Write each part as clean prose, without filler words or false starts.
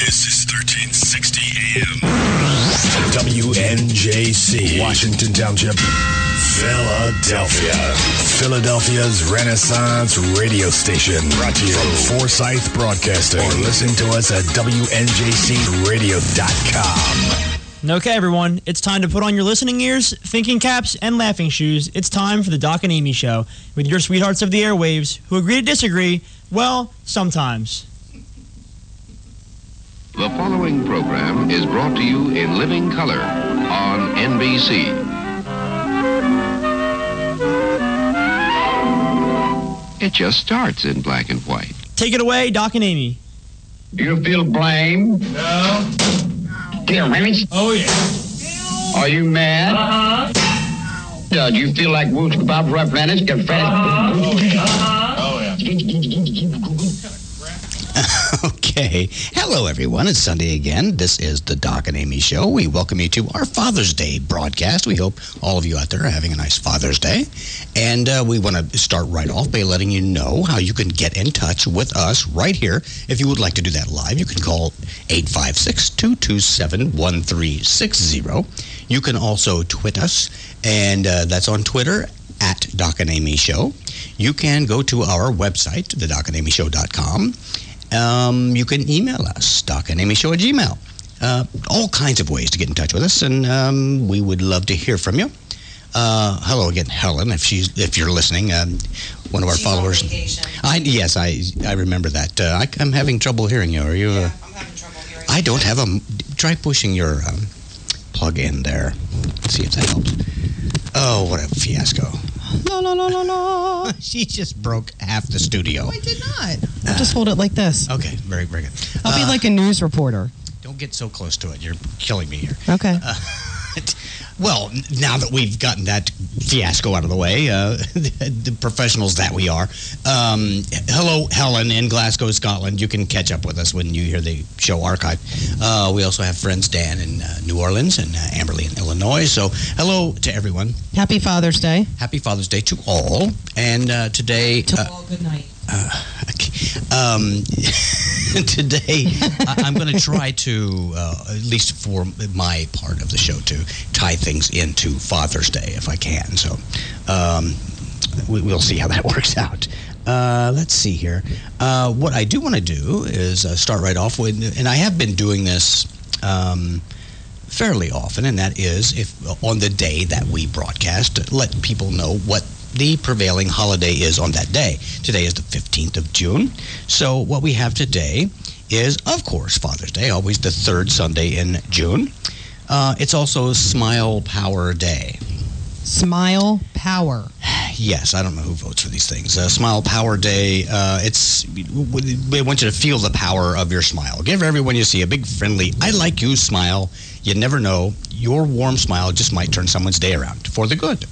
This is 1360 AM. WNJC, Washington Township, Philadelphia. Philadelphia's Renaissance radio station. Brought to you from Forsyth Broadcasting. Or listen to us at WNJCradio.com. Okay, everyone, it's time to put on your listening ears, thinking caps, and laughing shoes. It's time for the Doc and Amy Show with your sweethearts of the airwaves who agree to disagree, well, sometimes. The following program is brought to you in living color on NBC. It just starts in black and white. Take it away, Doc and Amy. Do you feel blame? No. Feel really? Oh, yeah. Are you mad? Uh-huh. Do you feel like Woods Bob Rough Rennish? Get fast. Oh, yeah. Oh, yeah. Okay. Hello, everyone. It's Sunday again. This is the Doc and Amy Show. We welcome you to our Father's Day broadcast. We hope all of you out there are having a nice Father's Day. And we want to start right off by letting you know how you can get in touch with us right here. If you would like to do that live, you can call 856-227-1360. You can also tweet us, and that's on Twitter, at Doc and Amy Show. You can go to our website, thedocandamyshow.com. You can email us, docandamyshow@gmail. All kinds of ways to get in touch with us, and we would love to hear from you. Hello again, Helen, if you're listening. One of our followers. Yes, I remember that. I'm having trouble hearing you. Are you? Yeah, I'm having trouble hearing you. I don't have a. Try pushing your plug in there. Let's see if that helps. Oh, what a fiasco. No. She just broke half the studio. No, I did not. I'll just hold it like this. Okay, very, very good. I'll be like a news reporter. Don't get so close to it. You're killing me here. Okay. Well, now that we've gotten that fiasco out of the way, the professionals that we are, hello, Helen in Glasgow, Scotland. You can catch up with us when you hear the show archive. We also have friends Dan in New Orleans and Amberley in Illinois. So hello to everyone. Happy Father's Day. Happy Father's Day to all. And today... To all, good night. Today, I'm going to try to, at least for my part of the show, to tie things into Father's Day if I can. So we'll see how that works out. Let's see here. What I do want to do is start right off with, and I have been doing this fairly often, and that is if on the day that we broadcast, let people know what the prevailing holiday is on that day. Today is the 15th of June. So what we have today is, of course, Father's Day, always the third Sunday in June. It's also Smile Power Day. Smile Power. Yes, I don't know who votes for these things. Smile Power Day, we want you to feel the power of your smile. Give everyone you see a big friendly, I like you smile. You never know. Your warm smile just might turn someone's day around for the good.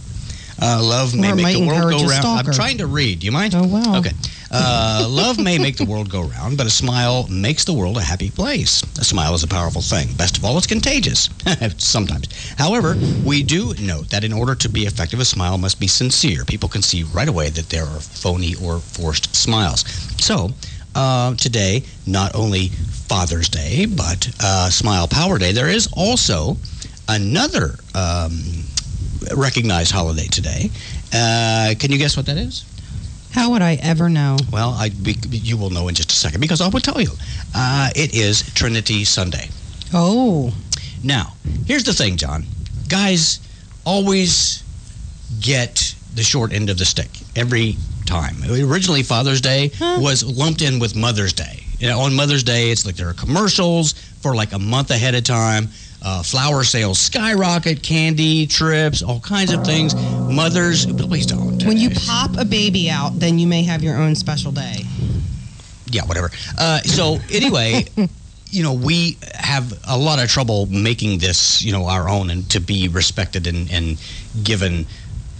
Love may make the world go round. I'm trying to read. Do you mind? Oh, wow. Okay. Love may make the world go round, but a smile makes the world a happy place. A smile is a powerful thing. Best of all, it's contagious. Sometimes. However, we do note that in order to be effective, a smile must be sincere. People can see right away that there are phony or forced smiles. So, today, not only Father's Day, but Smile Power Day, there is also another recognized holiday today. Can you guess what that is? How would I ever know? Well, you will know in just a second because I will tell you. It is Trinity Sunday. Oh. Now, here's the thing, John. Guys always get the short end of the stick every time. Originally, Father's Day was lumped in with Mother's Day. You know, on Mother's Day, it's like there are commercials for like a month ahead of time. Flower sales skyrocket, candy, trips, all kinds of things. Mothers, please don't. When you pop a baby out, then you may have your own special day. Yeah, whatever. So anyway, you know, we have a lot of trouble making this, you know, our own and to be respected and given,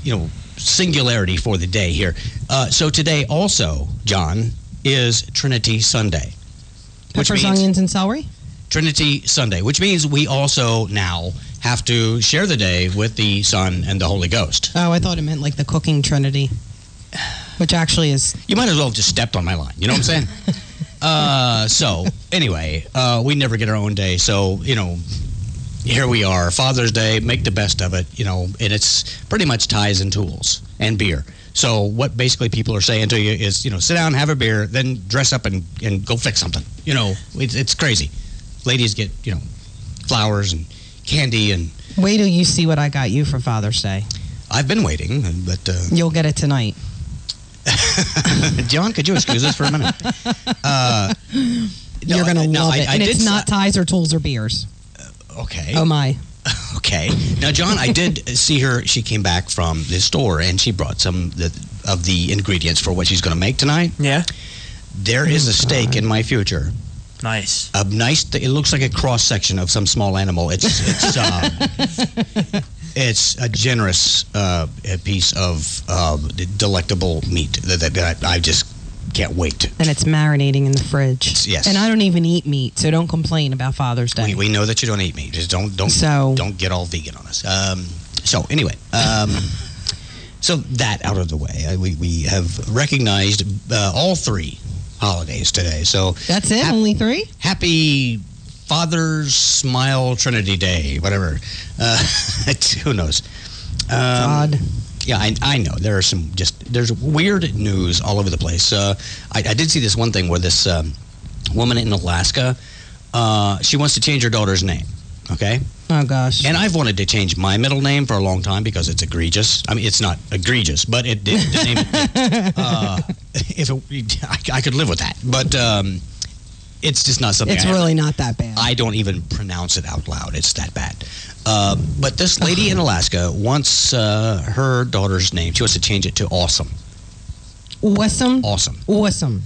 you know, singularity for the day here. So today also, John, is Trinity Sunday. Peppers, onions, and celery? Trinity Sunday, which means we also now have to share the day with the Son and the Holy Ghost. Oh, I thought it meant like the cooking Trinity, which actually is... You might as well have just stepped on my line. You know what I'm saying? So anyway, we never get our own day. So, here we are, Father's Day, make the best of it, and it's pretty much ties and tools and beer. So what basically people are saying to you is, sit down, have a beer, then dress up and go fix something. It's crazy. Ladies get, flowers and candy and... Wait till you see what I got you for Father's Day. I've been waiting, but... You'll get it tonight. John, could you excuse us for a minute? You're going to love it. And it's not ties or tools or beers. Okay. Oh, my. Okay. Now, John, I did see her. She came back from the store, and she brought some of the ingredients for what she's going to make tonight. Yeah? There is a steak in my future. Nice. It looks like a cross-section of some small animal. It's a generous piece of delectable meat that I just can't wait. And it's marinating in the fridge. Yes. And I don't even eat meat, so don't complain about Father's Day. We know that you don't eat meat. Just don't get all vegan on us. So anyway, so that out of the way, we have recognized all three holidays today. So that's it. Only three. Happy Father's Smile Trinity Day, whatever. Who knows? God. Yeah, I know. There's weird news all over the place. I did see this one thing where this woman in Alaska, she wants to change her daughter's name. Okay. Oh gosh. And I've wanted to change my middle name for a long time because it's egregious. I mean, it's not egregious, but the name. I could live with that, but it's just not something. It's really not that bad. I don't even pronounce it out loud. It's that bad. But this lady in Alaska wants her daughter's name. She wants to change it to Awesome. Awesome? Awesome. Awesome.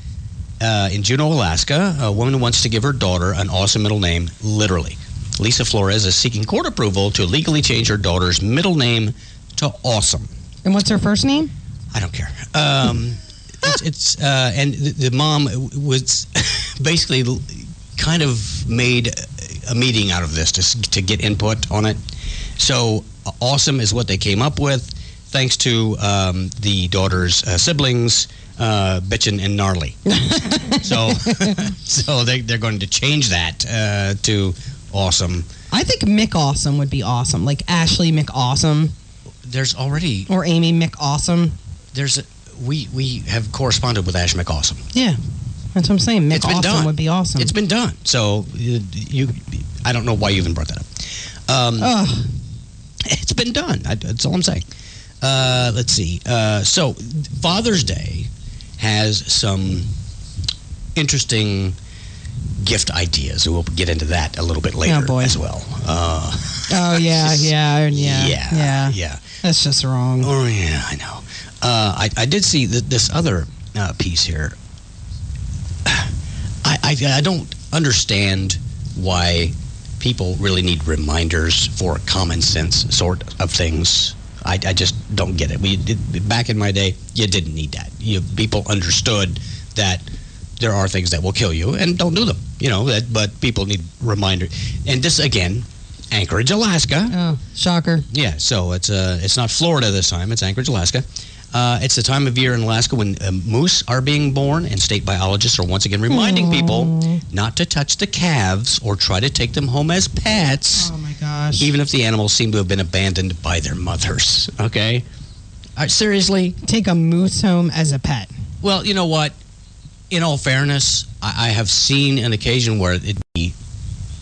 In Juneau, Alaska, a woman wants to give her daughter an awesome middle name, literally. Lisa Flores is seeking court approval to legally change her daughter's middle name to Awesome. And what's her first name? I don't care. And the mom was basically kind of made a meeting out of this to get input on it. So Awesome is what they came up with, thanks to the daughter's siblings, Bitchin' and Gnarly. so they're going to change that to Awesome. I think Mick Awesome would be awesome, like Ashley McAwesome. There's already or Amy McAwesome. We have corresponded with Ash McAwesome. Yeah, that's what I'm saying. Mick Awesome would be awesome. It's been done. So I don't know why you even brought that up. It's been done. That's all I'm saying. Let's see. So Father's Day has some interesting gift ideas. We'll get into that a little bit later as well. Yeah. That's just wrong. Oh yeah, I know. I did see this other piece here. I don't understand why people really need reminders for common sense sort of things. I just don't get it. Back in my day, you didn't need that. People understood that there are things that will kill you, and don't do them. But people need reminders. And this again, Anchorage, Alaska. Oh, shocker. Yeah, so it's not Florida this time. It's Anchorage, Alaska. It's the time of year in Alaska when moose are being born, and state biologists are once again reminding people not to touch the calves or try to take them home as pets. Oh, my gosh. Even if the animals seem to have been abandoned by their mothers. Okay? Seriously? Take a moose home as a pet. Well, you know what? In all fairness, I have seen an occasion where it'd be,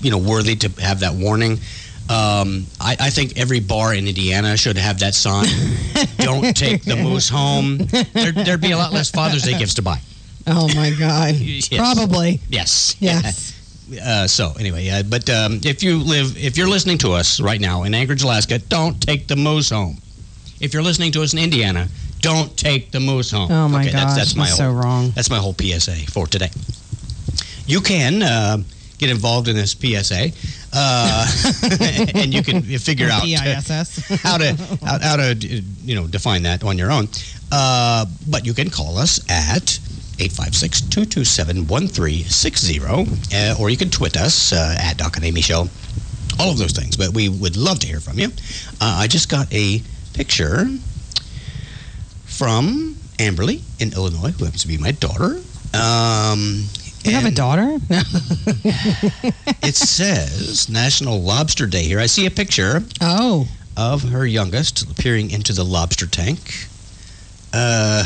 worthy to have that warning. I think every bar in Indiana should have that sign. Don't take the moose home. There'd be a lot less Father's Day gifts to buy. Oh my God! Yes. Probably. Yes. Yes. So anyway, but if you're listening to us right now in Anchorage, Alaska, don't take the moose home. If you're listening to us in Indiana, don't take the moose home. Oh my gosh, that's so wrong. That's my whole PSA for today. You can get involved in this PSA, and you can figure out how to define that on your own. But you can call us at 856-227-1360, or you can tweet us at Doc and Amy Show. All of those things, but we would love to hear from you. I just got a picture from Amberly in Illinois, who happens to be my daughter. You have a daughter? It says National Lobster Day here. I see a picture Oh. of her youngest peering into the lobster tank. I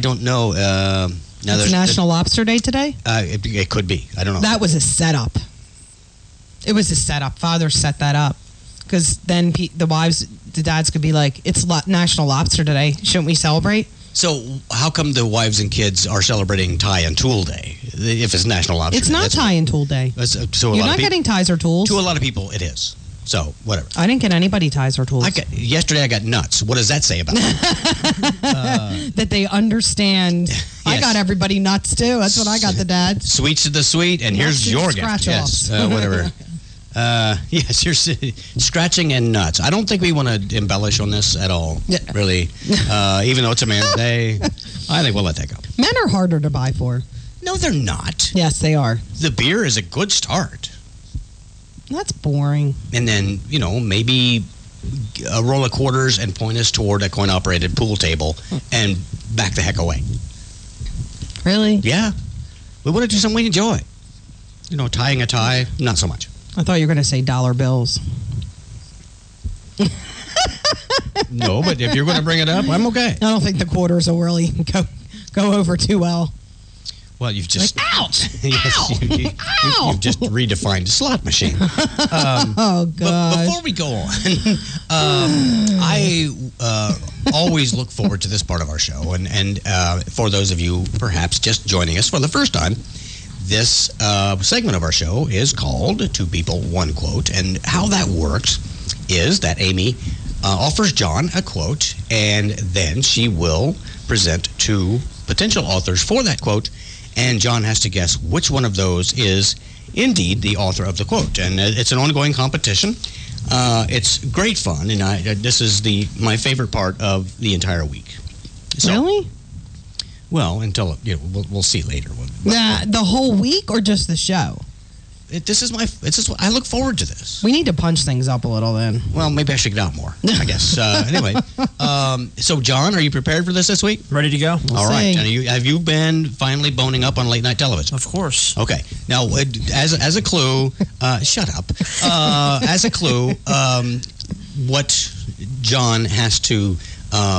don't know. Now It's National Lobster Day today? It could be. I don't know. That was a setup. It was a setup. Father set that up. Because then the dads could be like, it's National Lobster Day. Shouldn't we celebrate? So how come the wives and kids are celebrating tie and tool day if it's National Lobster It's Day? not tie and tool day. So You're not getting ties or tools. To a lot of people, it is. So, whatever. I didn't get anybody ties or tools. Yesterday I got nuts. What does that say about it? That they understand. Yes. I got everybody nuts too. That's what I got the dad. Sweets to the sweet, and Nuts here's and your gift. scratch-offs. Yes, whatever. Yes, you're scratching and nuts. I don't think we want to embellish on this at all, really. Even though it's a man's day, I think we'll let that go. Men are harder to buy for. No, they're not. Yes, they are. The beer is a good start. That's boring. And then, maybe a roll of quarters and point us toward a coin-operated pool table and back the heck away. Really? Yeah. We want to do something we enjoy. Tying a tie, not so much. I thought you were going to say dollar bills. No, but if you're going to bring it up, I'm okay. I don't think the quarters will really go over too well. Well, you've just... ouch! Yes, Ow! Ow! you've just redefined a slot machine. Oh, But God. before we go on, I always look forward to this part of our show. And for those of you perhaps just joining us for the first time, this segment of our show is called Two People, One Quote. And how that works is that Amy offers John a quote, and then she will present two potential authors for that quote, and John has to guess which one of those is indeed the author of the quote. And it's an ongoing competition. It's great fun, and this is my favorite part of the entire week. So, Really? Well, until we'll see later. The whole week or just the show? I look forward to this. We need to punch things up a little then. Well, maybe I should get out more, I guess. Anyway, so John, are you prepared for this week? Ready to go? All right. see. And have you been finally boning up on late night television? Of course. Okay. Now, as a clue, shut up. As a clue, what John has to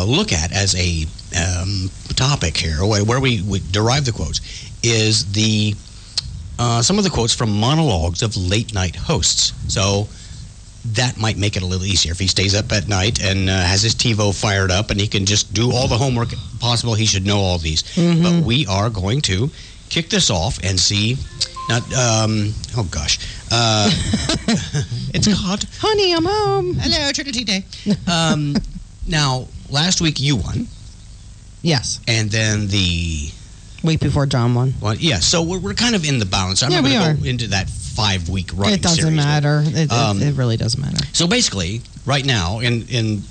look at as a topic here, where we derive the quotes, is some of the quotes from monologues of late night hosts. So that might make it a little easier if he stays up at night and has his TiVo fired up and he can just do all the homework possible. He should know all these. Mm-hmm. But we are going to kick this off and see. Not, oh gosh, it's hot. Honey, I'm home. Hello, Trinity Day. Now, last week you won, Yes. and then the Week before John won. well, yeah. So we're kind of in the balance. I'm Yeah, not we going to are. go into that 5-week running It doesn't series. matter. It really doesn't matter. So basically, right now, in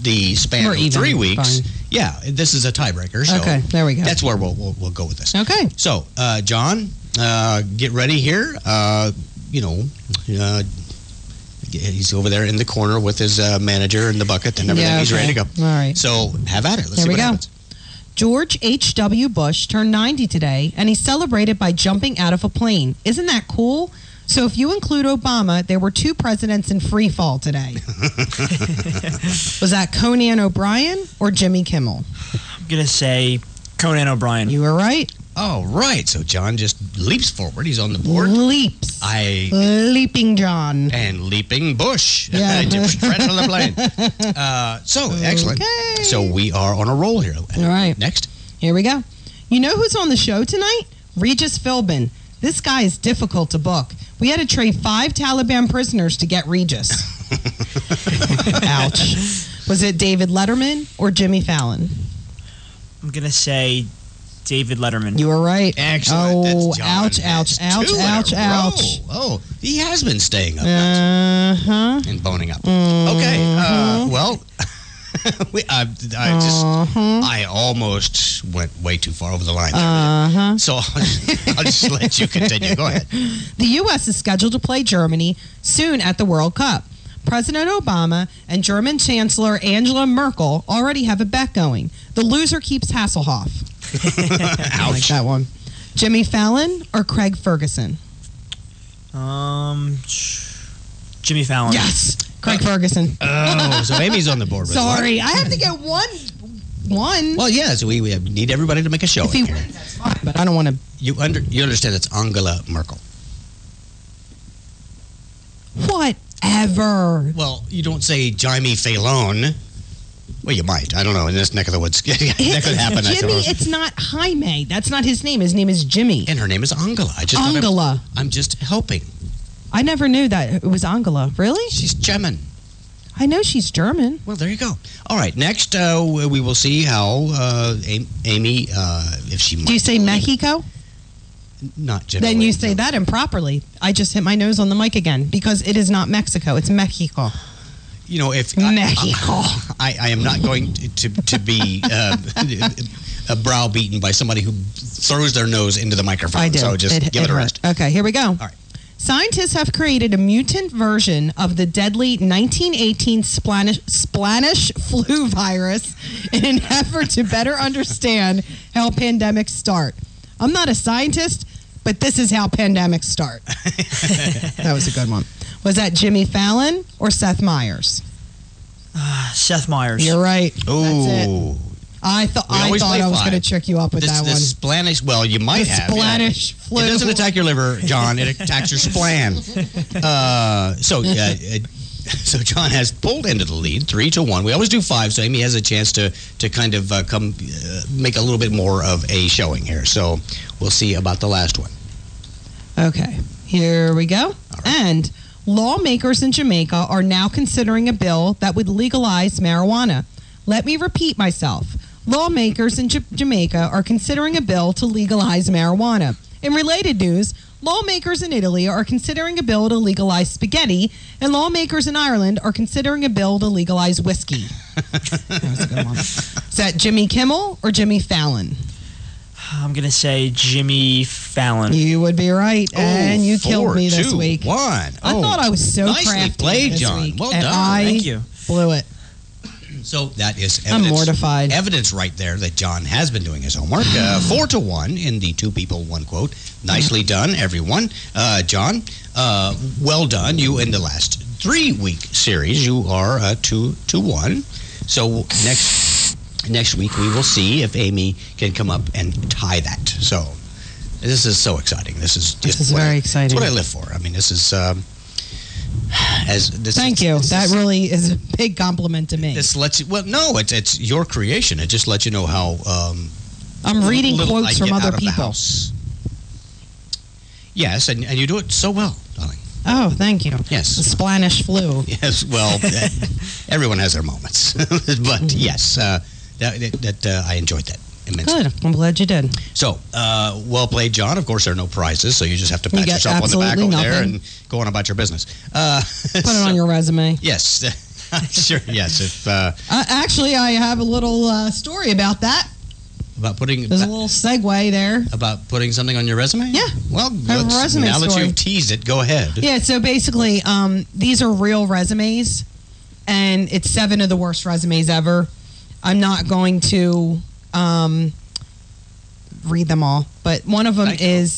the span We're of even. 3 weeks, Fine. yeah, this is a tiebreaker. So Okay, there we go. That's where we'll go with this. Okay. So, John, get ready here. He's over there in the corner with his manager and the bucket and everything. Yeah, He's ready to okay. go. All right. So have at it. Let's Here see we what go. happens. George H.W. Bush turned 90 today, and he celebrated by jumping out of a plane. Isn't that cool? So if you include Obama, there were 2 presidents in free fall today. Was that Conan O'Brien or Jimmy Kimmel? I'm going to say Conan O'Brien. You were right. Oh, right. So John just leaps forward. He's on the board. Leaps. Leaping John. And leaping Bush. Yeah. Just right on the plane. So, excellent. Okay. So we are on a roll here. All right. Next. Here we go. You know who's on the show tonight? Regis Philbin. This guy is difficult to book. We had to trade 5 Taliban prisoners to get Regis. Ouch. Was it David Letterman or Jimmy Fallon? I'm going to say David Letterman. You were right. Excellent. Oh, That's John. ouch, ouch, That's ouch, 2 in a ouch, row. ouch. Oh, he has been staying up nights Uh-huh. and boning up. Okay. Well, I almost went way too far over the line there. Uh-huh. So I'll just let you continue. Go ahead. The U.S. is scheduled to play Germany soon at the World Cup. President Obama and German Chancellor Angela Merkel already have a bet going. The loser keeps Hasselhoff. I like that one. Jimmy Fallon or Craig Ferguson? Jimmy Fallon. Yes, Craig Ferguson. Oh, so Amy's on the board with Sorry, I have to get one. Well, yeah, so we need everybody to make a show. If he wins, that's fine. But I don't want to. You understand it's Angela Merkel. Whatever. Well, you don't say Jimmy Fallon. Well, you might. I don't know. In this neck of the woods, that could happen. I Jimmy, suppose. it's not Jaime. That's not his name. His name is Jimmy. And her name is Angela. I just thought Angela. I'm just helping. I never knew that it was Angela. Really? She's German. I know she's German. Well, there you go. All right. Next, we will see how Amy, if she might. Do you say Mexico? Not generally. Then you say that improperly. I just hit my nose on the mic again because it is not Mexico. It's Mexico. You know, if Mexico. I am not going to be browbeaten by somebody who throws their nose into the microphone. I do. So just give it a rest. Okay, here we go. All right. Scientists have created a mutant version of the deadly 1918 Spanish flu virus in an effort to better understand how pandemics start. I'm not a scientist, but this is how pandemics start. That was a good one. Was that Jimmy Fallon or Seth Meyers? Seth Meyers. You're right. That's it. Ooh. I thought I was going to trick you up with that one. The Spanish, well, you might The have. Spanish flu. It doesn't attack your liver, John. It attacks your spleen. So John has pulled into the lead, 3-1. We always do 5, so Amy has a chance to kind of come make a little bit more of a showing here. So we'll see about the last one. Okay, here we go. right. And lawmakers in Jamaica are now considering a bill that would legalize marijuana. Let me repeat myself. Lawmakers in Jamaica are considering a bill to legalize marijuana. In related news, lawmakers in Italy are considering a bill to legalize spaghetti, and lawmakers in Ireland are considering a bill to legalize whiskey. That was a good one. Is that Jimmy Kimmel or Jimmy Fallon? I'm going to say Jimmy Fallon. You would be right, and you killed me this 4-2-1. week. I thought I was so nicely crafty played, this John. week, Well and done. Thank you. blew it. So that is I'm evidence. mortified. Evidence right there that John has been doing his homework. 4-1 in the 2 people, 1 quote. Nicely done, everyone. John, well done. You in the last 3-week series, you are 2-1. So next week we will see if Amy can come up and tie that. So this is so exciting. This is very exciting. It's what I live for. I mean, this is Thank you. That really is a big compliment to me. This lets you. Well, no, it's your creation. It just lets you know how. I'm reading little quotes I from get other out of the people. house. Yes, and you do it so well, darling. Oh, thank you. Yes. The Spanish flu. Yes, well, everyone has their moments, but yes, that I enjoyed that immensely. Good. I'm glad you did. So, well played, John. Of course, there are no prizes, so you just have to pat get yourself on the back over absolutely there nothing. and go on about your business. Put it on your resume. Yes, sure. Yes, if Actually, I have a little story about that. about putting There's a little segue there. about putting something on your resume. Yeah. Well, I have a resume now that story. you've teased it, go ahead. Yeah, so basically, these are real resumes, and it's 7 of the worst resumes ever. I'm not going to read them all, but one of them Thank you. is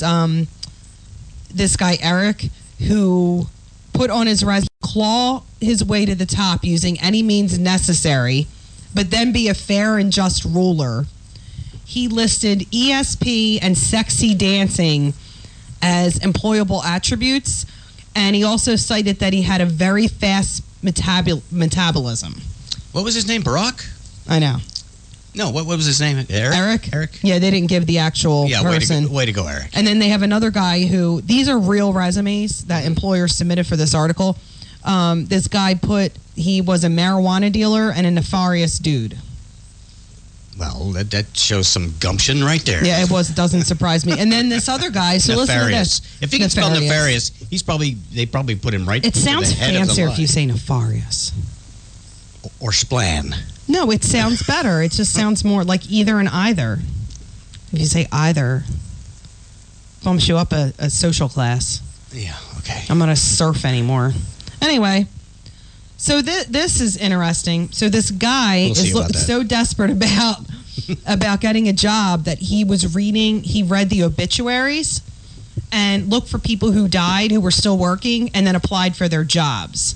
this guy, Eric, who put on his resume, claw his way to the top using any means necessary, but then be a fair and just ruler. He listed ESP and sexy dancing as employable attributes, and he also cited that he had a very fast metabolism. What was his name? Barack? I know. No. What was his name? Eric. Eric. Yeah, they didn't give the actual Yeah. person. Way to go, Eric. And then they have another guy who, these are real resumes that employers submitted for this article. This guy put he was a marijuana dealer and a nefarious dude. Well, that shows some gumption right there. Yeah, it doesn't surprise me. And then this other guy, so listen to Nefarious. this. If he can spell nefarious, they probably put him right. It to sounds the head of the fancier if line. you say nefarious. Or splan. No, it sounds better. It just sounds more like either and either. If you say either, bumps you up a social class. Yeah. Okay. I'm not a surf anymore. Anyway, so this is interesting. So this guy We'll see is about that. so desperate about about getting a job that he was reading. He read the obituaries and looked for people who died who were still working and then applied for their jobs.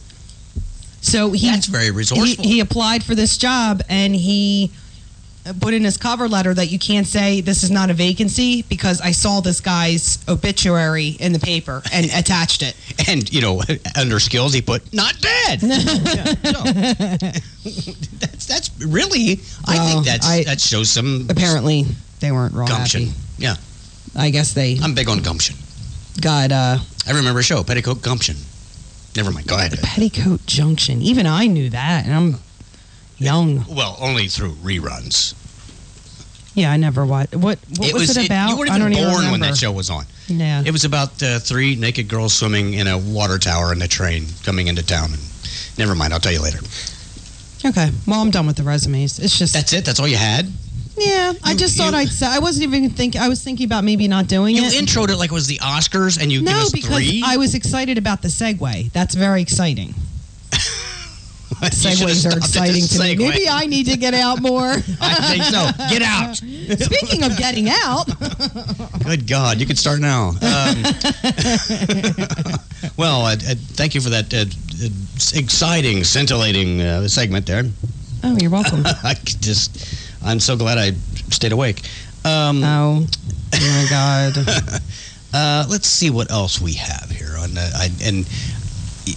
So That's very resourceful. He applied for this job and he put in his cover letter that you can't say this is not a vacancy because I saw this guy's obituary in the paper and attached it. And, under skills, he put, not dead. That's really, I think that shows some apparently they weren't real gumption. happy. Yeah. I guess I'm big on gumption. got I remember a show, Petticoat Gumption. Never mind, go ahead. Petticoat Junction. Even I knew that, and I'm young. Well, only through reruns. Yeah, I never watched. What was it about? You weren't I don't even even born when remember. that show was on. Yeah. It was about 3 naked girls swimming in a water tower in a train coming into town. And never mind, I'll tell you later. Okay. Well, I'm done with the resumes. It's just That's it? That's all you had? yeah. I just thought I'd say I wasn't even thinking. I was thinking about maybe not doing You it. introed it like it was the Oscars, and you give No, us because 3? I was excited about the segue. That's very exciting. You should've Segues are stopped at the exciting to me. segue. Maybe I need to get out more. I think so. Get out. Speaking of getting out, Good God, you can start now. Well, thank you for that exciting, scintillating segment there. oh, you're welcome. I'm so glad I stayed awake. Oh my God. Let's see what else we have here.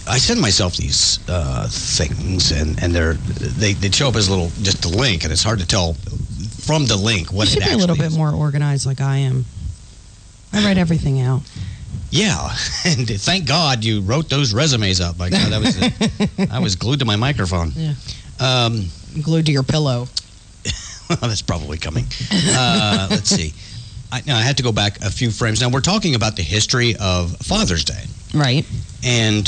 I send myself these things, and they show up as just a link, and it's hard to tell from the link what You should it be a actually little bit is. more organized like I am. I write everything out. Yeah, and thank God you wrote those resumes up. My God, I was glued to my microphone. Yeah. Um, Glued to your pillow. Well, that's probably coming. Let's see. I had to go back a few frames. Now, we're talking about the history of Father's Day. Right. And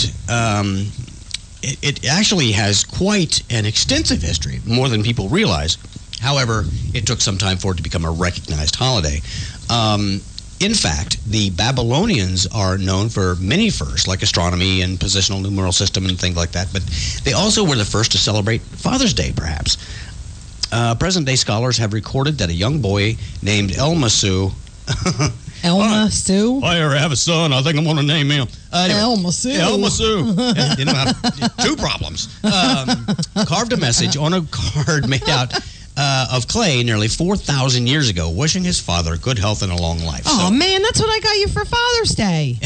it actually has quite an extensive history, more than people realize. However, it took some time for it to become a recognized holiday. In fact, the Babylonians are known for many firsts, like astronomy and positional numeral system and things like that. But they also were the first to celebrate Father's Day, perhaps. Present-day scholars have recorded that a young boy named Elmasu... Elma Sue? I have a son. I think I'm going to name him. Elma Sue. Elmasu. You know, have 2 problems. Carved a message on a card made out of clay nearly 4,000 years ago, wishing his father good health and a long life. Oh, man, that's what I got you for Father's Day.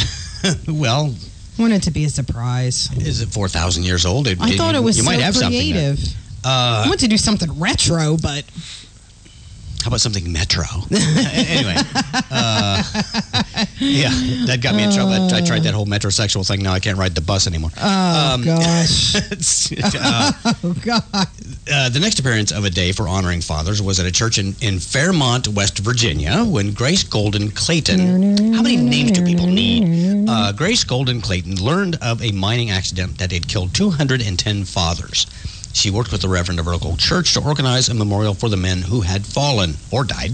Well, Wanted to be a surprise. is it 4,000 years old? I thought it was you so might have creative. Something I want to do something retro, but how about something Metro? Anyway, yeah, that got me in trouble. I tried that whole metrosexual thing. Now I can't ride the bus anymore. gosh. Oh, God. The next appearance of a day for honoring fathers was at a church in Fairmont, West Virginia, when Grace Golden Clayton, how many names do people need? Grace Golden Clayton learned of a mining accident that had killed 210 fathers. She worked with the Reverend of her local church to organize a memorial for the men who had fallen or died.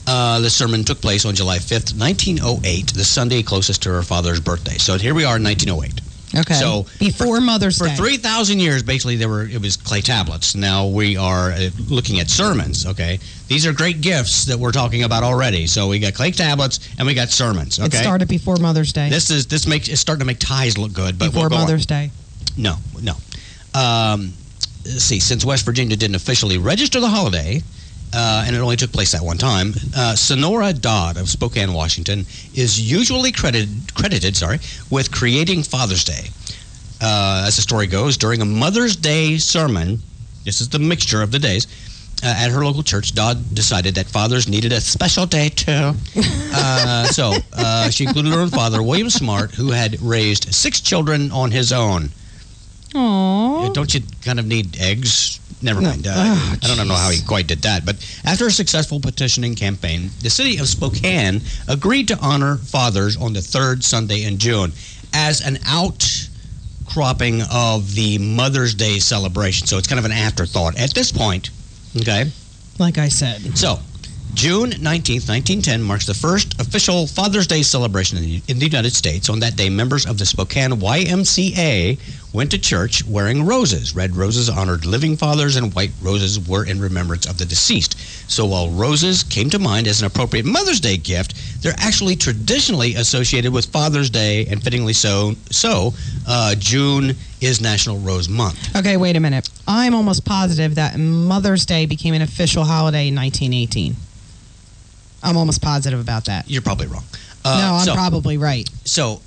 The sermon took place on July 5th, 1908, the Sunday closest to her father's birthday. So here we are in 1908. Okay. So before Mother's For Day. 3,000 years, basically, it was clay tablets. Now we are looking at sermons, okay? These are great gifts that we're talking about already. So we got clay tablets and we got sermons, okay? It started before Mother's Day. It's starting to make ties look good, but before we'll go on. Mother's Day. No. Let's see, since West Virginia didn't officially register the holiday, and it only took place that one time, Sonora Dodd of Spokane, Washington, is usually credited with creating Father's Day. As the story goes, during a Mother's Day sermon, this is the mixture of the days, at her local church, Dodd decided that fathers needed a special day too. So she included her own father, William Smart, who had raised 6 children on his own. Aww. Don't you kind of need eggs? Never mind. I don't know how he quite did that. But after a successful petitioning campaign, the city of Spokane agreed to honor fathers on the 3rd Sunday in June as an outcropping of the Mother's Day celebration. So it's kind of an afterthought at this point. Okay? Like I said. So, June 19th, 1910 marks the first official Father's Day celebration in the United States. On that day, members of the Spokane YMCA went to church wearing roses. Red roses honored living fathers, and white roses were in remembrance of the deceased. So while roses came to mind as an appropriate Mother's Day gift, they're actually traditionally associated with Father's Day, and fittingly so. June is National Rose Month. Okay, wait a minute. I'm almost positive that Mother's Day became an official holiday in 1918. I'm almost positive about that. You're probably wrong. No, I'm probably right. So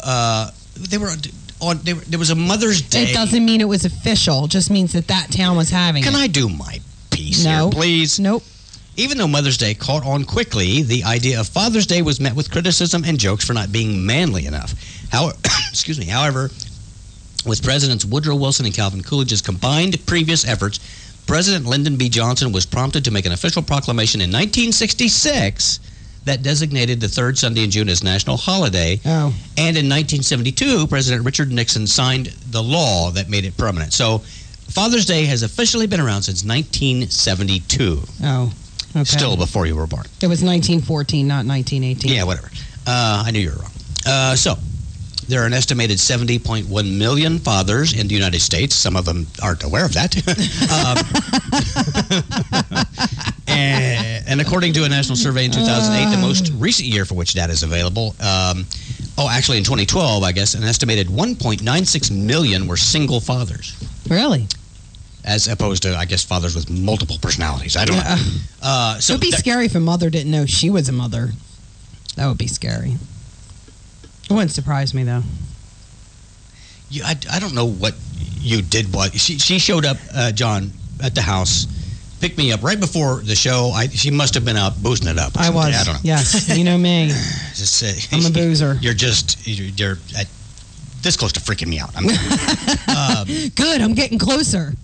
they were on. There was a Mother's Day. It doesn't mean it was official. It just means that town was having it. Can I do my piece No. here, please? Nope. Even though Mother's Day caught on quickly, the idea of Father's Day was met with criticism and jokes for not being manly enough. However, with Presidents Woodrow Wilson and Calvin Coolidge's combined previous efforts, President Lyndon B. Johnson was prompted to make an official proclamation in 1966 that designated the third Sunday in June as national holiday. Oh. And in 1972, President Richard Nixon signed the law that made it permanent. So Father's Day has officially been around since 1972. Oh. Okay. Still before you were born. It was 1914, not 1918. Yeah, whatever. I knew you were wrong. So, there are an estimated 70.1 million fathers in the United States. Some of them aren't aware of that. And according to a national survey in 2008, the most recent year for which data is available, actually in 2012, I guess, an estimated 1.96 million were single fathers. Really? As opposed to, I guess, fathers with multiple personalities. I don't know. It would be scary if a mother didn't know she was a mother. That would be scary. It wouldn't surprise me, though. I don't know what you did. She showed up, John, at the house, picked me up right before the show. She must have been out boozing it up. I was. I don't know. Yes, you know me. I'm a boozer. You're this close to freaking me out. Good, I'm getting closer.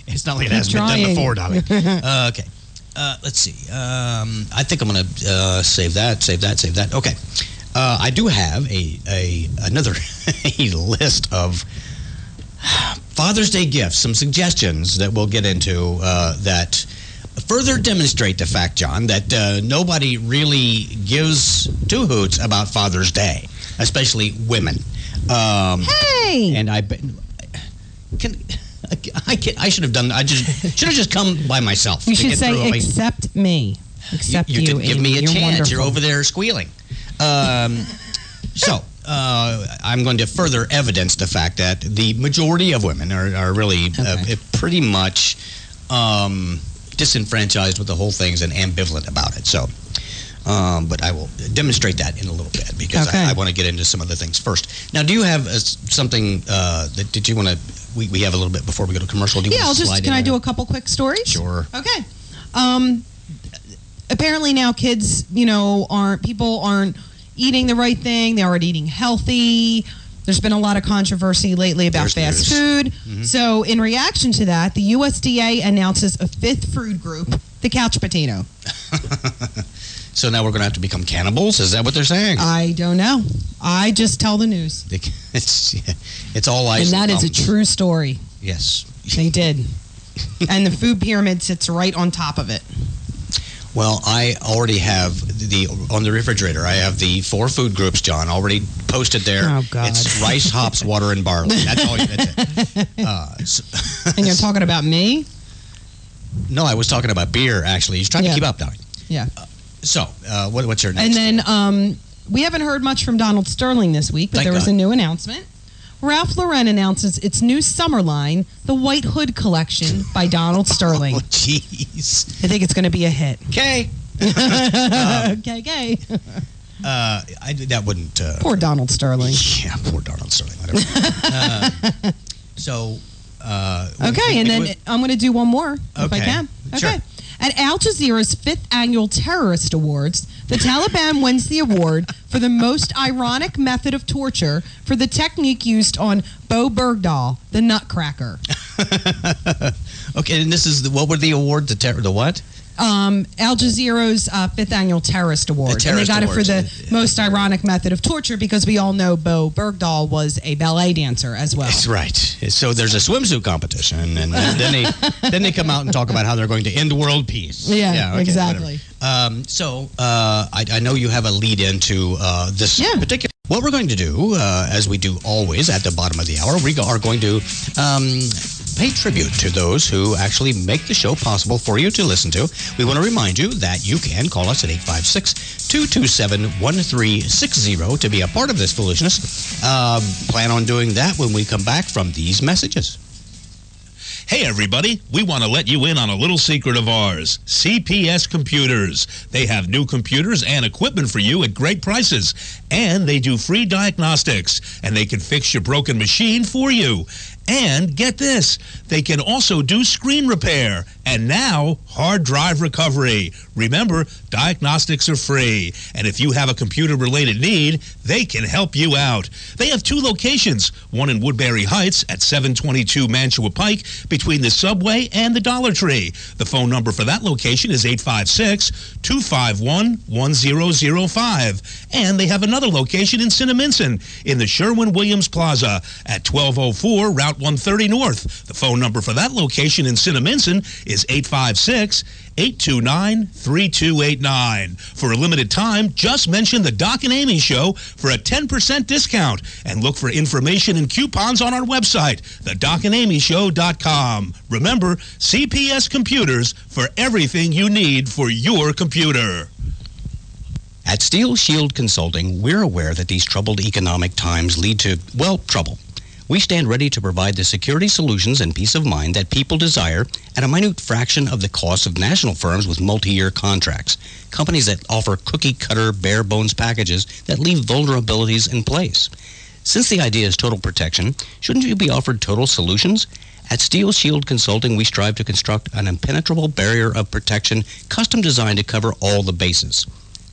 It's not like it hasn't been done before, darling. Okay. Let's see. I think I'm going to save that. Okay. I do have another list of Father's Day gifts, some suggestions that we'll get into that further demonstrate the fact, John, that nobody really gives two hoots about Father's Day, especially women. Hey! And I should have done. I should have just come by myself. You should say, "Accept me." Accept you. You didn't give me a chance. Wonderful. You're over there squealing. So I'm going to further evidence the fact that the majority of women are really pretty much disenfranchised with the whole thing and ambivalent about it. So, but I will demonstrate that in a little bit because I want to get into some other things first. Now, do you have something that did you want to? We have a little bit before we go to commercial. Do you want to slide Can in I do there? a couple quick stories? Sure. Okay. Apparently now kids, people aren't eating the right thing. They aren't eating healthy. There's been a lot of controversy lately about fast food. Mm-hmm. So in reaction to that, the USDA announces a fifth food group, the couch potato. So now we're going to have to become cannibals? Is that what they're saying? I don't know. I just tell the news. It's all ice. And that is a true story. Yes. They did. And the food pyramid sits right on top of it. Well, I already have on the refrigerator. I have the 4 food groups, John, already posted there. Oh, God. It's rice, hops, water, and barley. That's all. That's it. And you're talking about me? No, I was talking about beer. Actually, he's trying to keep up, darling. Yeah. What's your next? And then we haven't heard much from Donald Sterling this week, but there was a new announcement. Ralph Lauren announces its new summer line, the White Hood Collection by Donald Sterling. Oh, jeez. I think it's going to be a hit. Okay. Okay. That wouldn't... poor Donald Sterling. Yeah, poor Donald Sterling. Whatever. Then I'm going to do one more, if I can. Okay. Sure. At Al Jazeera's 5th Annual Terrorist Awards, the Taliban wins the award for the most ironic method of torture for the technique used on Bo Bergdahl, the Nutcracker. Okay, and this is what were the award? The what? Al Jazeera's 5th Annual Terrorist Award. And they got it for the most ironic method of torture because we all know Bo Bergdahl was a ballet dancer as well. That's right. So there's a swimsuit competition, and then they come out and talk about how they're going to end world peace. Yeah, okay, exactly. I know you have a lead into this particular. What we're going to do, as we do always at the bottom of the hour, we are going to pay tribute to those who actually make the show possible for you to listen to. We want to remind you that you can call us at 856-227-1360 to be a part of this foolishness. Plan on doing that when we come back from these messages. Hey everybody, we want to let you in on a little secret of ours. CPS Computers. They have new computers and equipment for you at great prices. And they do free diagnostics. And they can fix your broken machine for you. And get this, they can also do screen repair. And now, hard drive recovery. Remember, diagnostics are free. And if you have a computer-related need, they can help you out. They have 2 locations, one in Woodbury Heights at 722 Mantua Pike between the Subway and the Dollar Tree. The phone number for that location is 856-251-1005. And they have another location in Cinnaminson in the Sherwin-Williams Plaza at 1204 Route 130 North. The phone number for that location in Cinnaminson is 856-829-3289. For a limited time, just mention the Doc and Amy Show for a 10% discount. And look for information and coupons on our website, thedocandamyshow.com. Remember, CPS Computers for everything you need for your computer. At Steel Shield Consulting, we're aware that these troubled economic times lead to, well, trouble. We stand ready to provide the security solutions and peace of mind that people desire at a minute fraction of the cost of national firms with multi-year contracts. Companies that offer cookie-cutter, bare-bones packages that leave vulnerabilities in place. Since the idea is total protection, shouldn't you be offered total solutions? At Steel Shield Consulting, we strive to construct an impenetrable barrier of protection custom designed to cover all the bases.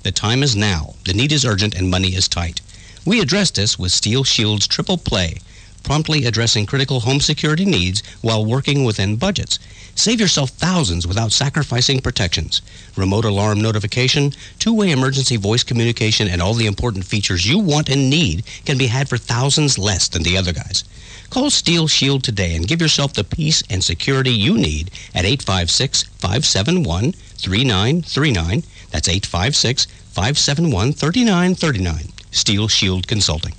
The time is now. The need is urgent and money is tight. We address this with Steel Shield's Triple Play, promptly addressing critical home security needs while working within budgets. Save yourself thousands without sacrificing protections. Remote alarm notification, two-way emergency voice communication, and all the important features you want and need can be had for thousands less than the other guys. Call Steel Shield today and give yourself the peace and security you need at 856-571-3939. That's 856-571-3939. Steel Shield Consulting.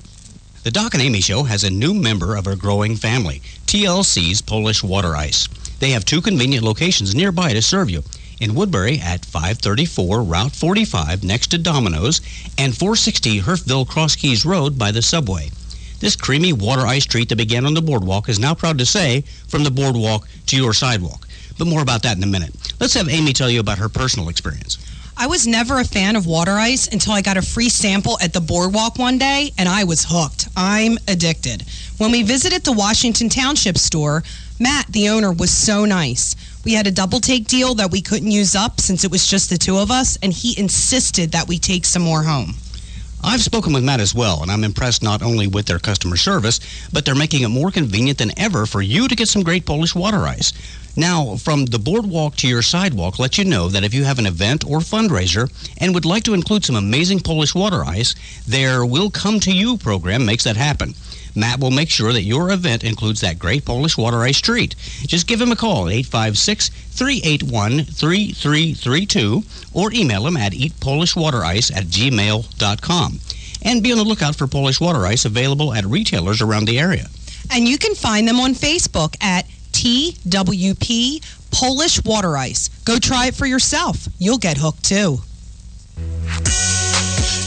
The Doc and Amy Show has a new member of our growing family, TLC's Polish Water Ice. They have 2 convenient locations nearby to serve you. In Woodbury at 534 Route 45 next to Domino's and 460 Herfville Cross Keys Road by the Subway. This creamy water ice treat that began on the boardwalk is now proud to say, from the boardwalk to your sidewalk. But more about that in a minute. Let's have Amy tell you about her personal experience. I was never a fan of water ice until I got a free sample at the boardwalk one day, and I was hooked. I'm addicted. When we visited the Washington Township store, Matt, the owner, was so nice. We had a double take deal that we couldn't use up since it was just the 2 of us, and he insisted that we take some more home. I've spoken with Matt as well, and I'm impressed not only with their customer service, but they're making it more convenient than ever for you to get some great Polish water ice. Now, from the boardwalk to your sidewalk, let you know that if you have an event or fundraiser and would like to include some amazing Polish water ice, their Will Come to You program makes that happen. Matt will make sure that your event includes that great Polish water ice treat. Just give him a call at 856-381-3332 or email him at eatpolishwaterice@gmail.com. And be on the lookout for Polish water ice available at retailers around the area. And you can find them on Facebook at TWP Polish Water Ice. Go try it for yourself. You'll get hooked too.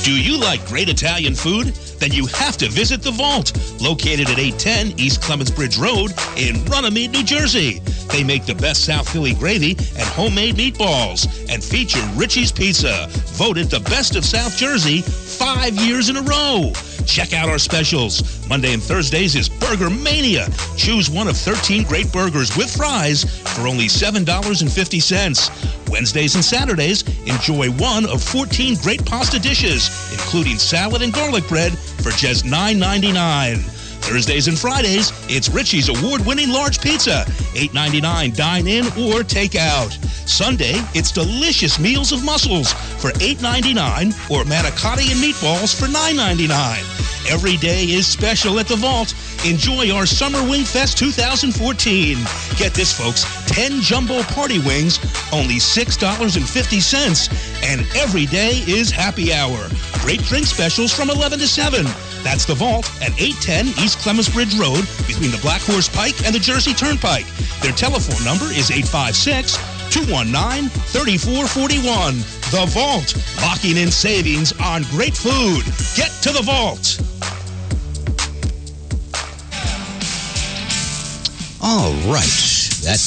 Do you like great Italian food? Then you have to visit The Vault, located at 810 East Clements Bridge Road in Runnymede, New Jersey. They make the best South Philly gravy and homemade meatballs and feature Richie's Pizza, voted the best of South Jersey 5 years in a row. Check out our specials. Monday and Thursdays is Burger Mania. Choose one of 13 great burgers with fries for only $7.50. Wednesdays and Saturdays, enjoy one of 14 great pasta dishes, including salad and garlic bread for just $9.99. Thursdays and Fridays, it's Richie's award-winning large pizza, $8.99 dine-in or take-out. Sunday, it's delicious meals of mussels for $8.99 or manicotti and meatballs for $9.99. Every day is special at the Vault. Enjoy our Summer Wing Fest 2014. Get this, folks, 10 jumbo party wings, only $6.50. And every day is happy hour. Great drink specials from 11 to 7. That's the Vault at 810 East Clements Bridge Road between the Black Horse Pike and the Jersey Turnpike. Their telephone number is 856-219-3441. The Vault, locking in savings on great food. Get to the Vault. All right. That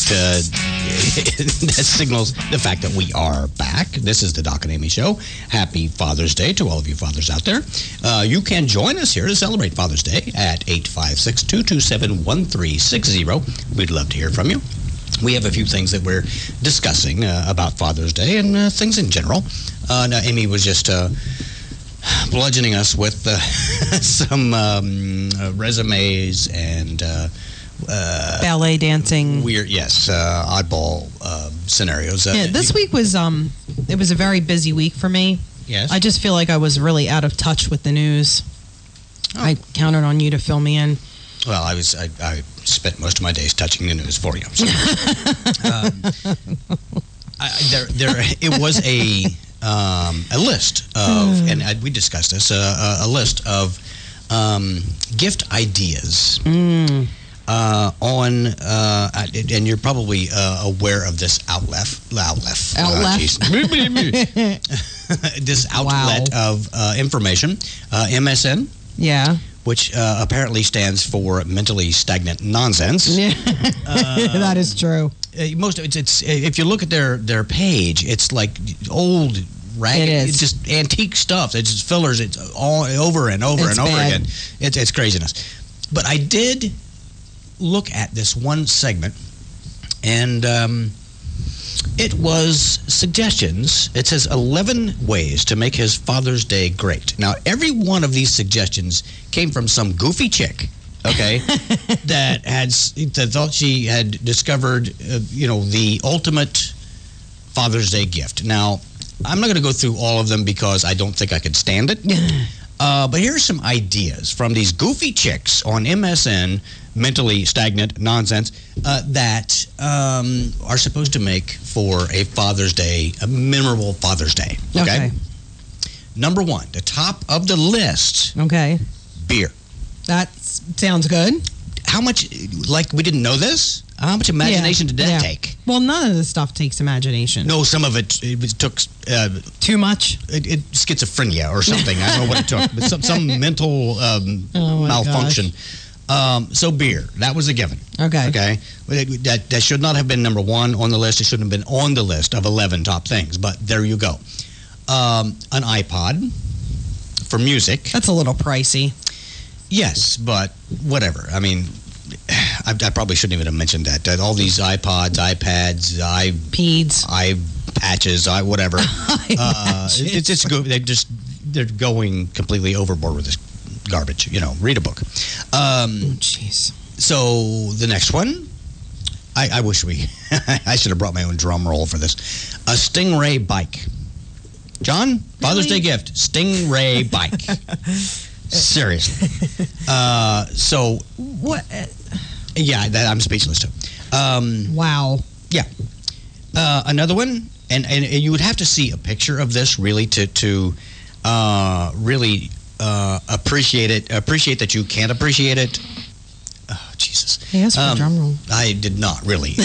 signals the fact that we are back. This is the Doc and Amy Show. Happy Father's Day to all of you fathers out there. You can join us here to celebrate Father's Day at 856-227-1360. We'd love to hear from you. We have a few things that we're discussing about Father's Day and things in general. Now, Amy was just bludgeoning us with some resumes and ballet dancing. Weird, yes, oddball scenarios. Yeah, this week was it was a very busy week for me. Yes. I just feel like I was really out of touch with the news. I counted on you to fill me in. Well, I spent most of my days touching the news for you. So. It was a list of, and we discussed this, a list of gift ideas. On and you're probably aware of this outlet. This outlet of information, MSN. Yeah. Which apparently stands for mentally stagnant nonsense. That is true. Most of it's if you look at their page, it's like old ragged. It's just antique stuff. It's just fillers. It's all over and over and over again. It's craziness. But I did look at this one segment, and it was suggestions. It says 11 ways to make his Father's Day great. Now, every one of these suggestions came from some goofy chick, okay, that thought she had discovered, the ultimate Father's Day gift. Now, I'm not going to go through all of them because I don't think I could stand it. But here are some ideas from these goofy chicks on MSN, mentally stagnant nonsense, that are supposed to make for a Father's Day, a memorable Father's Day. Okay. Number one, the top of the list. Okay. Beer. That sounds good. How much, like we didn't know this? How much imagination did that take? Well, none of this stuff takes imagination. No, some of it took... too much? It schizophrenia or something. I don't know what it took. But some mental malfunction. So beer, that was a given. Okay. That should not have been number one on the list. It shouldn't have been on the list of 11 top things. But there you go. An iPod for music. That's a little pricey. Yes, but whatever. I mean... I probably shouldn't even have mentioned that. All these iPods, iPads, iPatches, whatever. It's good. They're going completely overboard with this garbage. Read a book. Jeez. So the next one, I wish I should have brought my own drum roll for this. A Stingray bike. John, Father's Day gift: Stingray bike. Seriously. So what? Yeah, I'm speechless too. Wow. Yeah. Another one, and you would have to see a picture of this really to really appreciate it. Appreciate that you can't appreciate it. Oh, Jesus. He asked for a drum roll. I did not really.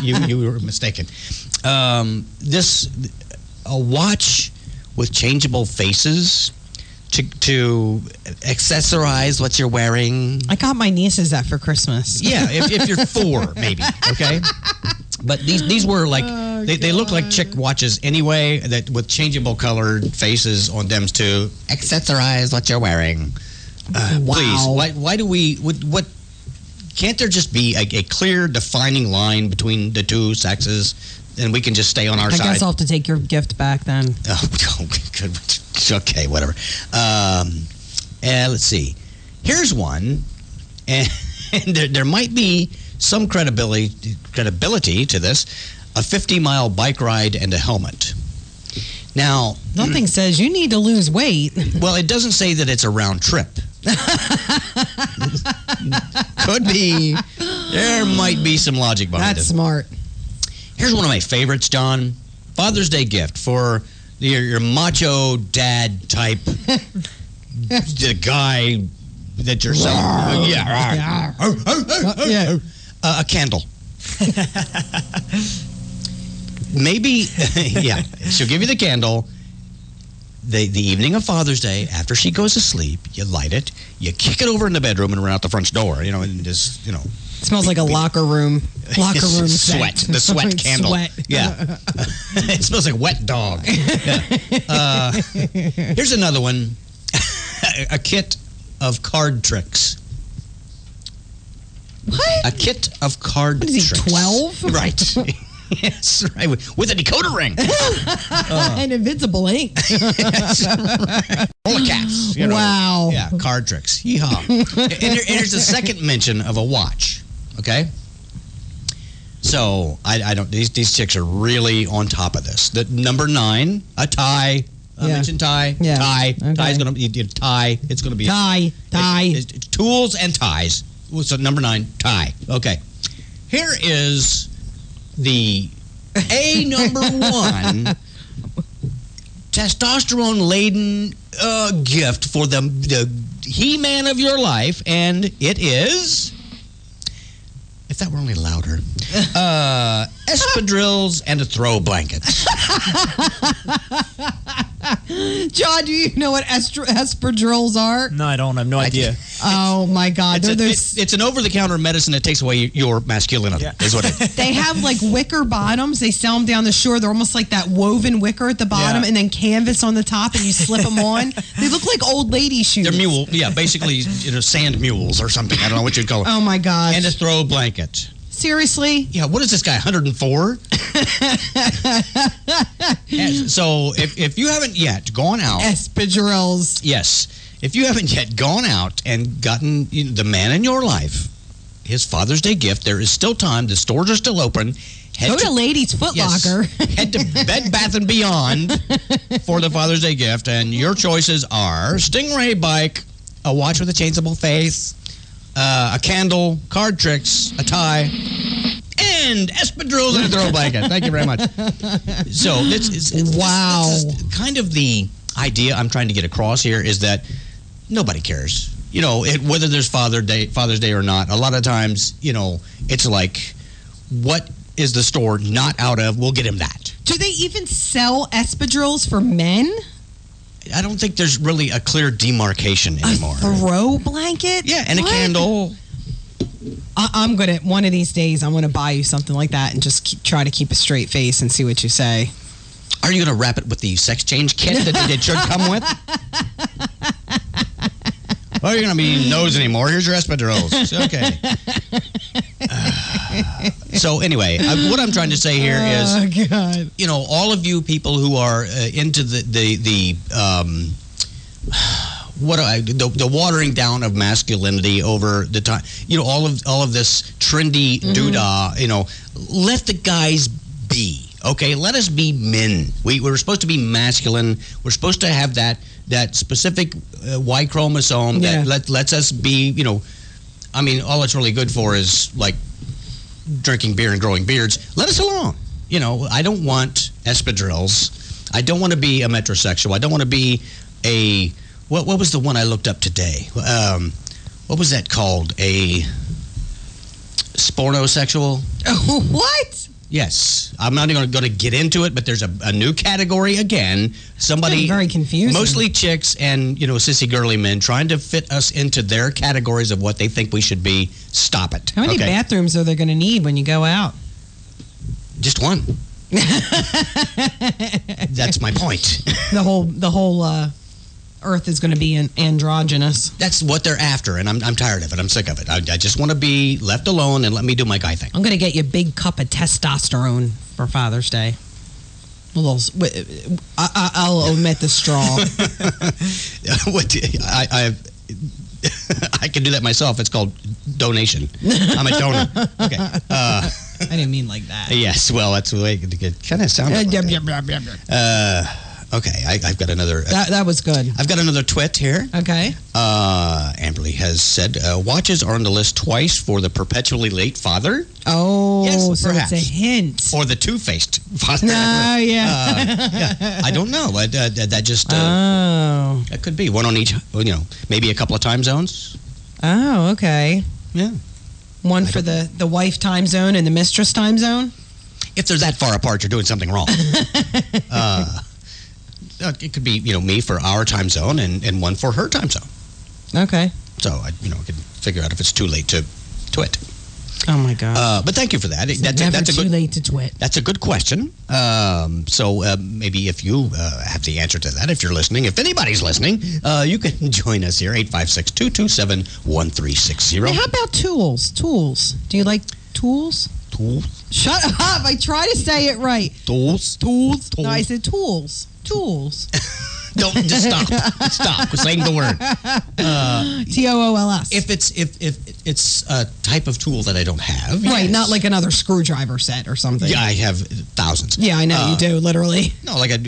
You were mistaken. A watch with changeable faces. To accessorize what you're wearing. I got my nieces that for Christmas. Yeah, if you're 4, maybe, okay? But these were like, they look like chick watches anyway, that with changeable colored faces on them to accessorize what you're wearing. Wow. Please, why do what can't there just be a clear defining line between the two sexes and we can just stay on our side? I guess I'll have to take your gift back then. Oh, good. Okay, whatever. Let's see. Here's one, and there might be some credibility to this. A 50-mile bike ride and a helmet. Now, Nothing says you need to lose weight. well, it doesn't say that it's a round trip. Could be. There might be some logic behind That's it. smart. Here's one of my favorites, John. Father's Day gift for your macho dad type, the guy that you're selling. Yeah. Yeah. A candle. Maybe, yeah. She'll give you the candle. The evening of Father's Day, after she goes to sleep, you light it, you kick it over in the bedroom and run out the front door. And just, It smells like a locker room. Locker room sweat. scent. The sweat candle. Sweat. Yeah. It smells like wet dog. Yeah. Here's another one. A kit of card tricks. What? A kit of card What is he, tricks. 12? Right. Yes, right. With a decoder ring. And invisible ink. Full of cats. Wow. Yeah, card tricks. Yeehaw. And here's the second mention of a watch. Okay? So, I don't, these chicks are really on top of this. The number 9, a tie. I Yeah. mentioned tie. Yeah. Tie. Okay. Tie's going to be, tie. It's going to be. Tie. It's tools and ties. So, number 9, tie. Okay. Here is the number 1 testosterone-laden gift for the He-Man of your life, and it is, if that were only louder, espadrilles and a throw blanket. John, do you know what espadrilles are? No, I don't. I have no idea. Oh, my God. It's an over-the-counter medicine that takes away your masculinity, is what it is. They have like wicker bottoms. They sell them down the shore. They're almost like that woven wicker at the bottom and then canvas on the top, and you slip them on. They look like old lady shoes. They're mule, yeah, basically sand mules or something. I don't know what you'd call it. Oh, my gosh. And a throw blanket. Seriously? Yeah, what is this guy, 104? So if you haven't yet gone out. Espadrilles. Yes. If you haven't yet gone out and gotten the man in your life his Father's Day gift, there is still time. The stores are still open. Go to Ladies Foot Locker. Head to Bed Bath & Beyond for the Father's Day gift. And your choices are Stingray bike, a watch with a changeable face, a candle, card tricks, a tie, and espadrilles and a throw blanket. Thank you very much. So wow. This kind of the idea I'm trying to get across here is that nobody cares. Whether there's Father's Day or not. A lot of times, it's like, what is the store not out of? We'll get him that. Do they even sell espadrilles for men? I don't think there's really a clear demarcation anymore. A throw blanket? Yeah, and What? a candle. I'm going to, one of these days, I'm going to buy you something like that and just try to keep a straight face and see what you say. Are you going to wrap it with the sex change kit that it should come with? Well, you're going to be eating those anymore. Here's your espadrilles. Okay. So anyway, what I'm trying to say here is, God. All of you people who are into the watering down of masculinity over the time, all of this trendy doodah, let the guys be. Okay, let us be men. We're supposed to be masculine. We're supposed to have that specific Y chromosome that lets us be, all it's really good for is like drinking beer and growing beards. Let us alone. I don't want espadrilles. I don't want to be a metrosexual. I don't want to be a, what was the one I looked up today? What was that called? A spornosexual? What? Yes. I'm not even going to get into it, but there's a new category again. Somebody, very confusing. Mostly chicks and, sissy girly men trying to fit us into their categories of what they think we should be. Stop it. How many bathrooms are they going to need when you go out? Just one. That's my point. The whole Earth is going to be androgynous. That's what they're after, and I'm tired of it. I'm sick of it. I just want to be left alone and let me do my guy thing. I'm going to get you a big cup of testosterone for Father's Day. I'll omit the straw. I can do that myself. It's called donation. I'm a donor. Okay. I didn't mean like that. Yes, well, that's the way it kind of sounded. Okay, I've got another. That was good. I've got another twit here. Okay. Amberly has said watches are on the list twice for the perpetually late father. Oh, Yes, so perhaps. it's a hint. Or the two-faced father. No, yeah. Yeah, I don't know. That just Oh. that could be one on each. Maybe a couple of time zones. Oh, okay. Yeah. One for the wife time zone and the mistress time zone? If they're that far apart, you're doing something wrong. It could be me for our time zone and one for her time zone. Okay. So I can figure out if it's too late to twit. Oh, my God. But thank you for that. It's never too late to twit. That's a good question. So maybe if you have the answer to that, if you're listening, if anybody's listening, you can join us here, 856-227-1360. Hey, how about tools? Tools. Do you like tools? Tools? Shut up. I try to say it right. Tools? Tools. No, I said tools. Tools. Don't just stop. Stop saying the word. TOOLS. If it's a type of tool that I don't have, Right, yes. not like another screwdriver set or something. Yeah, I have thousands. Yeah, I know you do, literally. No, like a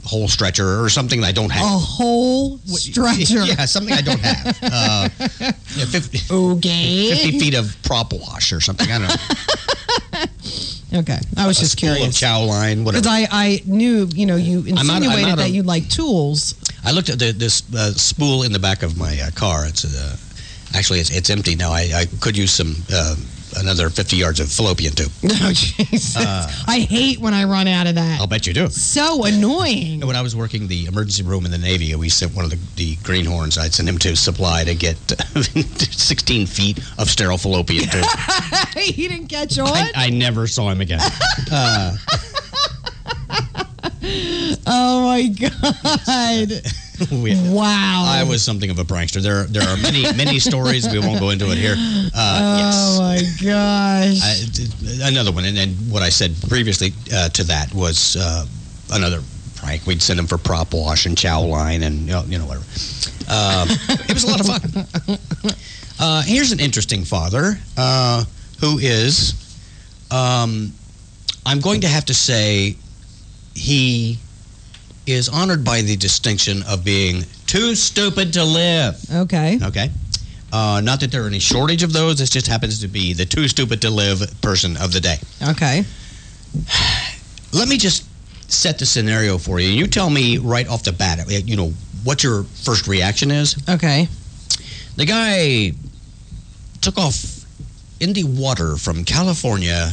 whole stretcher or something that I don't have. A whole stretcher. Yeah, something I don't have. 50 Okay. feet of prop wash or something. I don't know. Okay, I was just spool curious. of chow line, whatever. Because I knew, you insinuated out that of- you like tools. I looked at this spool in the back of my car. It's actually it's empty now. I could use some another 50 yards of fallopian tube. Oh, Jesus. I hate when I run out of that. I'll bet you do. So annoying. When I was working the emergency room in the Navy, we sent one of the greenhorns. I'd send him to Supply to get 16 feet of sterile fallopian tube. He didn't catch on? I never saw him again. Oh, my God. Wow. I was something of a prankster. There are many stories. We won't go into it here. Oh, my gosh. Another one, and then what I said previously to that was another prank. We'd send them for prop wash and chow line and whatever. It was a lot of fun. Here's an interesting father who is, I'm going to have to say, he is honored by the distinction of being too stupid to live. Okay. Okay. Not that there are any shortage of those. This just happens to be the too stupid to live person of the day. Okay. Let me just set the scenario for you. You tell me right off the bat, what your first reaction is. Okay. The guy took off in the water from California,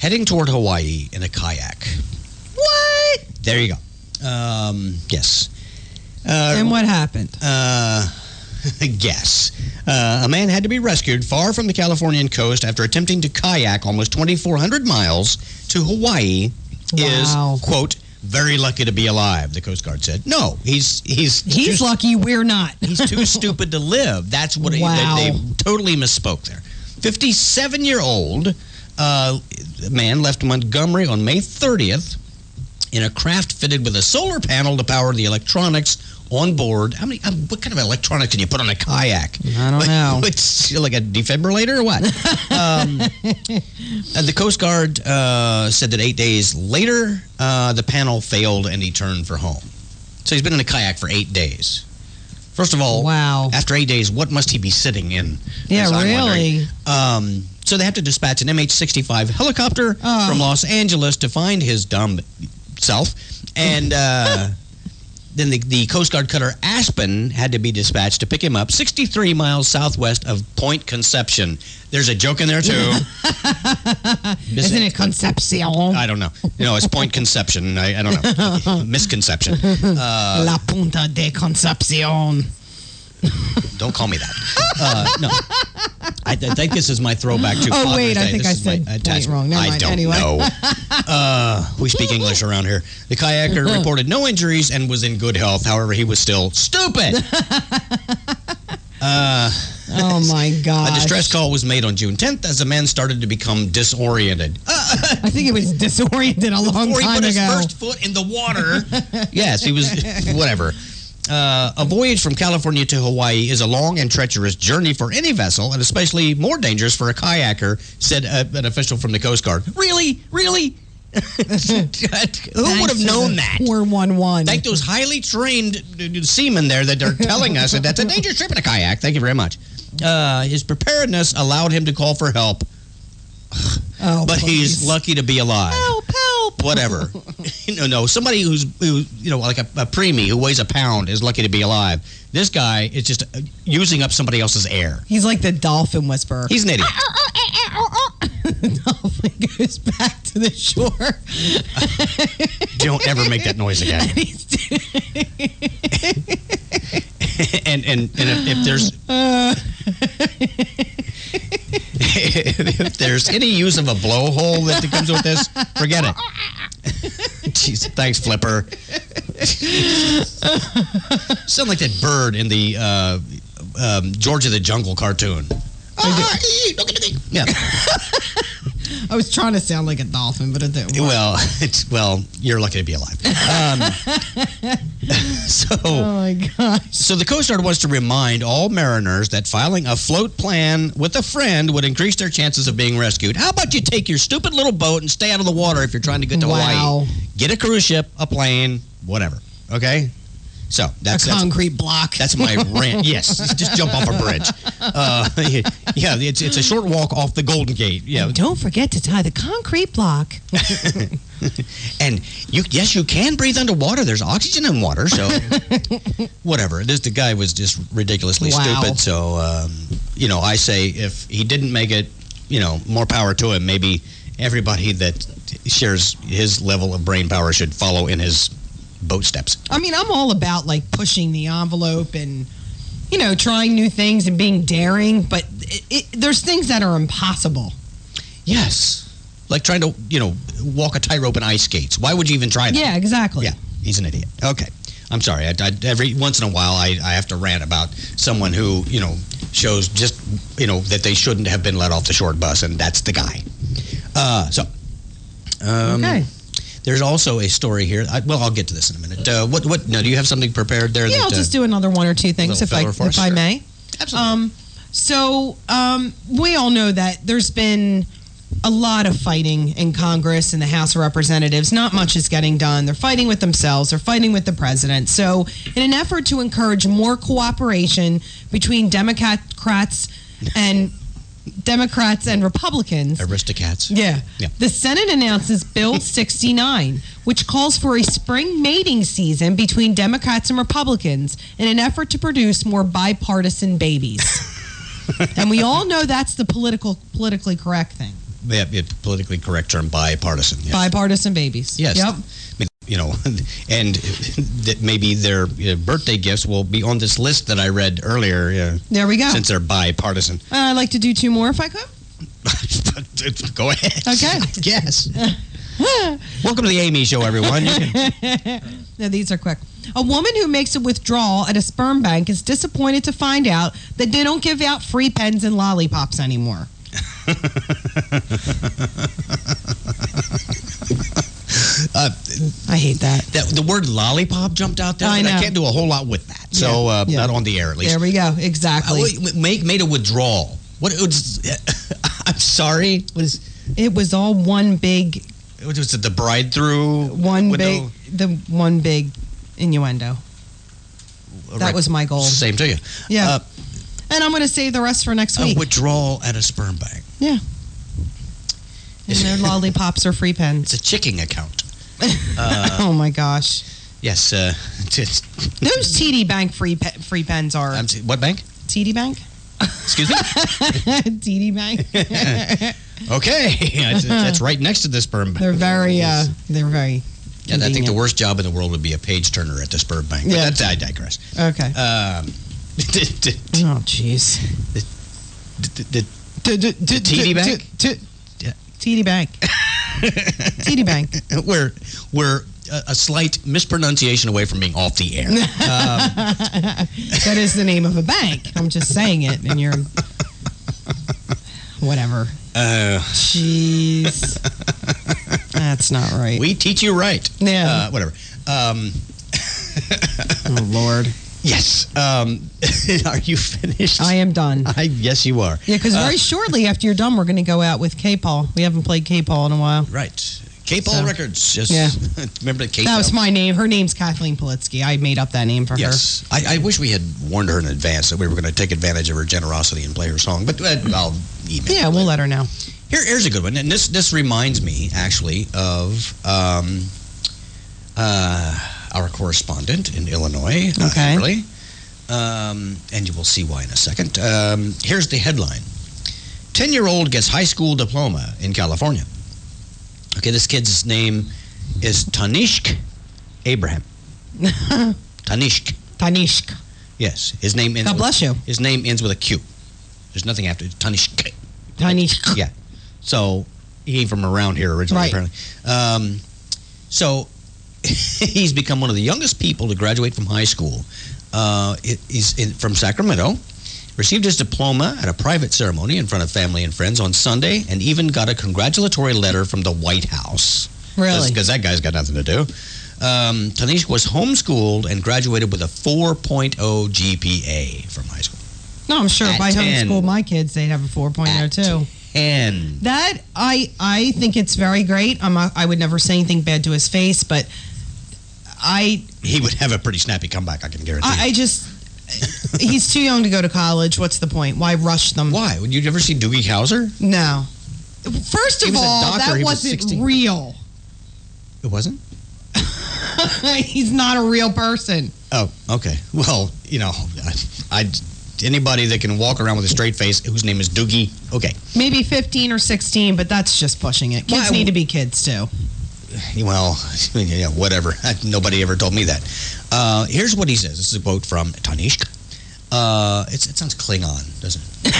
heading toward Hawaii in a kayak. What? There you go. Yes. And what happened? Guess. A man had to be rescued far from the Californian coast after attempting to kayak almost 2,400 miles to Hawaii. Wow. Is, quote, very lucky to be alive, the Coast Guard said. No, he's lucky, we're not. He's too stupid to live. That's what Wow. they totally misspoke there. 57-year-old man left Montgomery on May 30th in a craft fitted with a solar panel to power the electronics on board. What kind of electronics can you put on a kayak? I don't know. It's like a defibrillator or what? The Coast Guard said that 8 days later, the panel failed and he turned for home. So he's been in a kayak for 8 days. First of all, wow. After 8 days, what must he be sitting in? Yeah, really. So they have to dispatch an MH-65 helicopter from Los Angeles to find his dumb self. And then the Coast Guard cutter Aspen had to be dispatched to pick him up 63 miles southwest of Point Conception. There's a joke in there, too. Isn't it Concepcion? I don't know. It's Point Conception. I don't know. Misconception. La Punta de Concepcion. Don't call me that. No. I think this is my throwback to Oh, wait, Father's I Day. think This I is my said point attachment. wrong. Never I mind. don't Anyway. know. We speak English around here. The kayaker reported no injuries and was in good health. However, he was still stupid. Oh, my God. A distress call was made on June 10th as the man started to become disoriented. I think he was disoriented a long Before he time put his ago. first foot in the water. Yes, he was, whatever. A voyage from California to Hawaii is a long and treacherous journey for any vessel, and especially more dangerous for a kayaker, said an official from the Coast Guard. Really? Who would have known that? 411. Thank those highly trained seamen there that are telling us that that's a dangerous trip in a kayak. Thank you very much. His preparedness allowed him to call for help. But he's lucky to be alive. Help. Whatever. No, somebody who's like a preemie who weighs a pound is lucky to be alive. This guy is just using up somebody else's air. He's like the dolphin whisperer. He's an idiot. The dolphin goes back to the shore. Don't ever make that noise again. and if there's if there's any use of a blowhole that comes with this, forget it. Jeez, thanks, Flipper. Sound like that bird in the George of the Jungle cartoon. Yeah. I was trying to sound like a dolphin, but it didn't work. Well, you're lucky to be alive. Oh my gosh. So the Coast Guard wants to remind all mariners that filing a float plan with a friend would increase their chances of being rescued. How about you take your stupid little boat and stay out of the water if you're trying to get to Hawaii? Get a cruise ship, a plane, whatever. Okay? So that's concrete block. That's my rant. Yes, just jump off a bridge. Yeah, it's a short walk off the Golden Gate. Yeah, and don't forget to tie the concrete block. And you can breathe underwater. There's oxygen in water, so whatever. The guy was just ridiculously stupid. So I say if he didn't make it, more power to him. Maybe everybody that shares his level of brain power should follow in his boat steps. I mean, I'm all about like pushing the envelope and trying new things and being daring, but there's things that are impossible. Yes, like trying to walk a tightrope in ice skates. Why would you even try that? Yeah, exactly. Yeah, he's an idiot. Okay, I'm sorry. Every once in a while I have to rant about someone who shows just that they shouldn't have been let off the short bus, and that's the guy. Okay. There's also a story here. I'll get to this in a minute. What? No, do you have something prepared there? Yeah, I'll just do another one or two things if I may. Absolutely. We all know that there's been a lot of fighting in Congress and the House of Representatives. Not much is getting done. They're fighting with themselves. They're fighting with the president. So, in an effort to encourage more cooperation between Democrats and Republicans. Aristocrats. Yeah. The Senate announces Bill 69, which calls for a spring mating season between Democrats and Republicans in an effort to produce more bipartisan babies. And we all know that's the politically correct thing. Yeah, politically correct term, bipartisan. Yes. Bipartisan babies. Yes. Yep. And that maybe their birthday gifts will be on this list that I read earlier. There we go. Since they're bipartisan. I'd like to do two more if I could. Go ahead. Okay. Yes. Welcome to the Amy Show, everyone. No, these are quick. A woman who makes a withdrawal at a sperm bank is disappointed to find out that they don't give out free pens and lollipops anymore. I hate that. The word lollipop jumped out there. I can't do a whole lot with that. So not on the air, at least. There we go. Exactly. Made a withdrawal. What? I'm sorry. It was all one big. Was it the bride through? One big innuendo. That was my goal. Same to you. Yeah. And I'm going to save the rest for next week. A withdrawal at a sperm bank. Yeah. And their lollipops or free pens. It's a checking account. Oh my gosh. Yes. Those TD Bank free pens are. What bank? TD Bank. Excuse me? TD Bank. Okay. That's right next to the sperm bank. They're very And I think the worst job in the world would be a page turner at the sperm bank. But I digress. Okay. Oh, jeez. The TD Bank? TD Bank. TD Bank. We're a slight mispronunciation away from being off the air. That is the name of a bank. I'm just saying it, and you're whatever. Jeez, that's not right. We teach you right. Yeah. Whatever. Oh Lord. Yes. Are you finished? I am done. Yes, you are. Yeah, because very shortly after you're done, we're going to go out with K-Paul. We haven't played K-Paul in a while. Right. K-Paul Records. Just remember the K. That was my name. Her name's Kathleen Politsky. I made up that name for her. I wish we had warned her in advance that we were going to take advantage of her generosity and play her song. But I'll email. Yeah, we'll let her know. Here's a good one, and this reminds me actually of our correspondent in Illinois. Okay. Really. And you will see why in a second. Here's the headline: 10-year-old gets high school diploma in California. Okay, this kid's name is Tanishq Abraham. Tanishq. Yes, his name ends. God bless you. His name ends with a Q. There's nothing after it. Tanishq. Yeah. So he ain't from around here originally, apparently. So he's become one of the youngest people to graduate from high school. He's from Sacramento. Received his diploma at a private ceremony in front of family and friends on Sunday, and even got a congratulatory letter from the White House. Really? Because that guy's got nothing to do. Tanishq was homeschooled and graduated with a 4.0 GPA from high school. No, I'm sure if I 10. homeschooled my kids, they'd have a 4.0 too. And that I think it's very great. I would never say anything bad to his face, but he would have a pretty snappy comeback, I can guarantee. I just he's too young to go to college. What's the point? Why rush them? Why? Would you ever see Doogie Howser? No. First of all, that wasn't real. It wasn't? He's not a real person. Oh, okay. Well, anybody that can walk around with a straight face whose name is Doogie, okay. Maybe 15 or 16, but that's just pushing it. Kids need to be kids too. Well, whatever. Nobody ever told me that. Here's what he says. This is a quote from Tanishq. It sounds Klingon, doesn't it?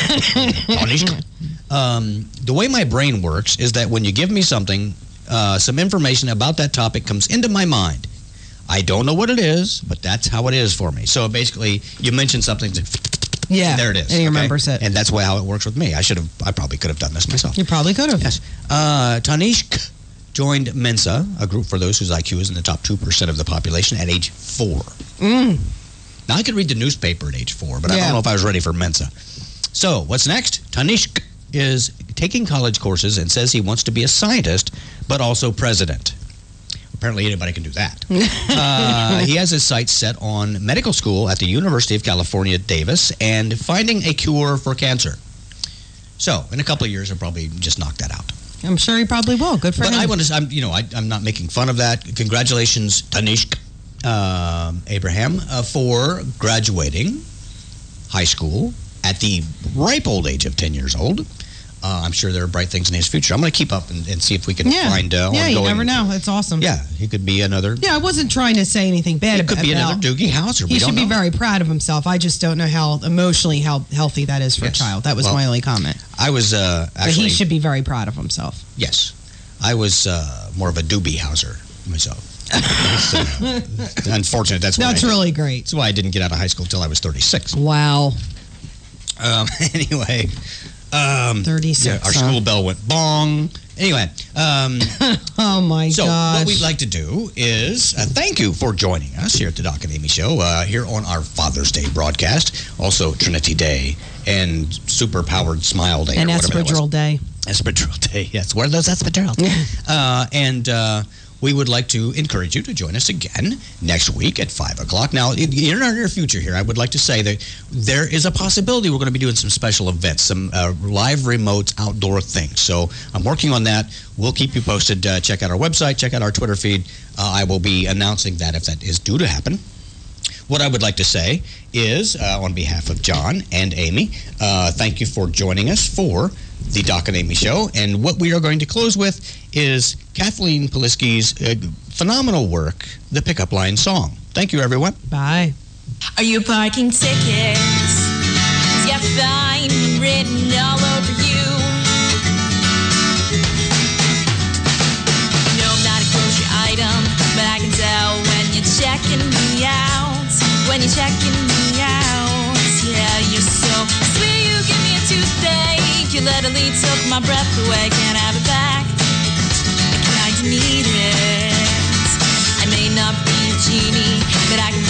Tanishq. The way my brain works is that when you give me something, some information about that topic comes into my mind. I don't know what it is, but that's how it is for me. So basically, you mention something, yeah, there it is. And he remembers it. And that's how it works with me. I probably could have done this myself. You probably could have. Yes. Tanishq joined Mensa, a group for those whose IQ is in the top 2% of the population, at age 4. Now, I could read the newspaper at age 4, but I don't know if I was ready for Mensa. So, what's next? Tanishq is taking college courses and says he wants to be a scientist, but also president. Apparently, anybody can do that. He has his sights set on medical school at the University of California, Davis, and finding a cure for cancer. So, in a couple of years, he'll probably just knock that out. I'm sure he probably will. Good for him. But I'm not making fun of that. Congratulations, Tanishq Abraham, for graduating high school at the ripe old age of 10 years old. I'm sure there are bright things in his future. I'm going to keep up and see if we can find ongoing. You never know. It's awesome. Yeah, he could be another. Yeah, I wasn't trying to say anything bad about him. He could be another Doogie Howser. He should be very proud of himself. I just don't know how emotionally healthy that is for a child. That was my only comment. I was actually... But he should be very proud of himself. Yes. I was more of a Doobie Howser myself. Unfortunate. That's really great. That's why I didn't get out of high school until I was 36. Wow. Anyway... 36. Our school bell went bong. Anyway. Oh, my gosh. So what we'd like to do is thank you for joining us here at the Doc and Amy Show, here on our Father's Day broadcast, also Trinity Day and Super-Powered Smile Day. And Espadrille Day. Espadrille Day, yes. Where are those Espadrilles? And we would like to encourage you to join us again next week at 5 o'clock. Now, in our near future here, I would like to say that there is a possibility we're going to be doing some special events, some live remote outdoor things. So I'm working on that. We'll keep you posted. Check out our website. Check out our Twitter feed. I will be announcing that if that is due to happen. What I would like to say is, on behalf of John and Amy, thank you for joining us for the Doc and Amy Show. And what we are going to close with is Kathleen Politsky's phenomenal work, the Pickup Line Song. Thank you, everyone. Bye. Are you parking tickets? Yeah, fine, written all over you. No, I'm not a grocery item, but I can tell when you're checking me out. When you're checking me out, yeah, you're so sweet. You give me a toothache. You literally took my breath away. Can't have it back. I kinda need it. I may not be a genie, but I can